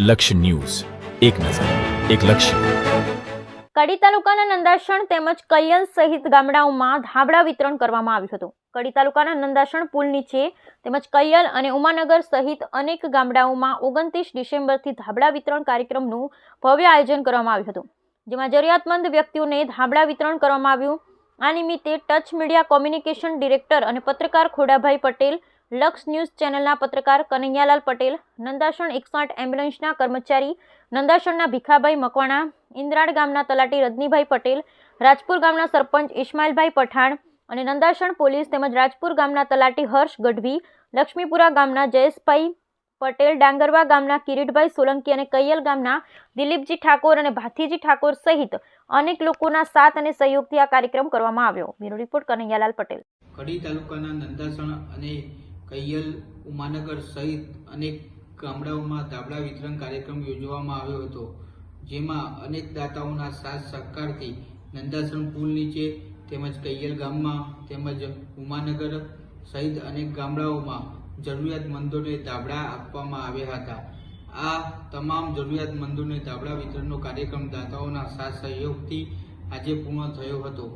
લક્ષ્ય ન્યૂઝ, એક નજર, એક લક્ષ્ય. કડી તાલુકાના નંદાસણ તેમજ કૈયલ સહિત ગામડાઓમાં ધાબળા વિતરણ કરવામાં આવ્યું હતું. કડી તાલુકાના નંદાસણ પુલ નીચે તેમજ કૈયલ અને ઉમાનગર સહિત અનેક ગામડાઓમાં 29 ડિસેમ્બરથી ધાબળા વિતરણ કાર્યક્રમનું ભવ્ય આયોજન કરવામાં આવ્યું હતું, જેમાં જરૂરિયાતમંદ વ્યક્તિઓને ધાબળા વિતરણ કરવામાં આવ્યું. આ નિમિત્તે ટચ મીડિયા કોમ્યુનિકેશન ડિરેક્ટર અને પત્રકાર ખોડાભાઈ પટેલ, લક્ષ ન્યૂઝ ચેનલના પત્રકાર કનૈયાલાલ પટેલ, નંદાસણ 108 એમ્બ્યુલન્સના કર્મચારી, નંદાસણના ભીખાભાઈ મકવાણા, ઇન્દ્રાળ ગામના તલાટી રજનીભાઈ પટેલ, રાજપુર ગામના સરપંચ ઇસ્માઇલભાઈ પઠાણ અને નંદાસણ પોલીસ તેમજ રાજપુર ગામના તલાટી હર્ષ ગઢવી, લક્ષ્મીપુરા ગામના જયેશભાઈ પટેલ, ડાંગરવા ગામના કિરીટભાઈ સોલંકી અને કૈયલ ગામના દિલીપજી ઠાકોર અને ભાથીજી ઠાકોર સહિત અનેક લોકોના સાથ અને સહયોગથી આ કાર્યક્રમ કરવામાં આવ્યો. Bureau report Kanaiyalal Patel. કડી તાલુકાના નંદાસણ અને કૈયલ, ઉમાનગર સહિત અનેક ગામડાઓમાં ધાબળા વિતરણ કાર્યક્રમ યોજવામાં આવ્યો હતો, જેમાં અનેક દાતાઓના સાથ સહકારથી નંદાસણ પુલ નીચે તેમજ કૈયલ ગામમાં તેમજ ઉમાનગર સહિત અનેક ગામડાઓમાં જરૂરિયાતમંદોને ધાબળા આપવામાં આવ્યા હતા. આ તમામ જરૂરિયાતમંદોને ધાબળા વિતરણનો કાર્યક્રમ દાતાઓના સાથ સહયોગથી આજે પૂર્ણ થયો હતો.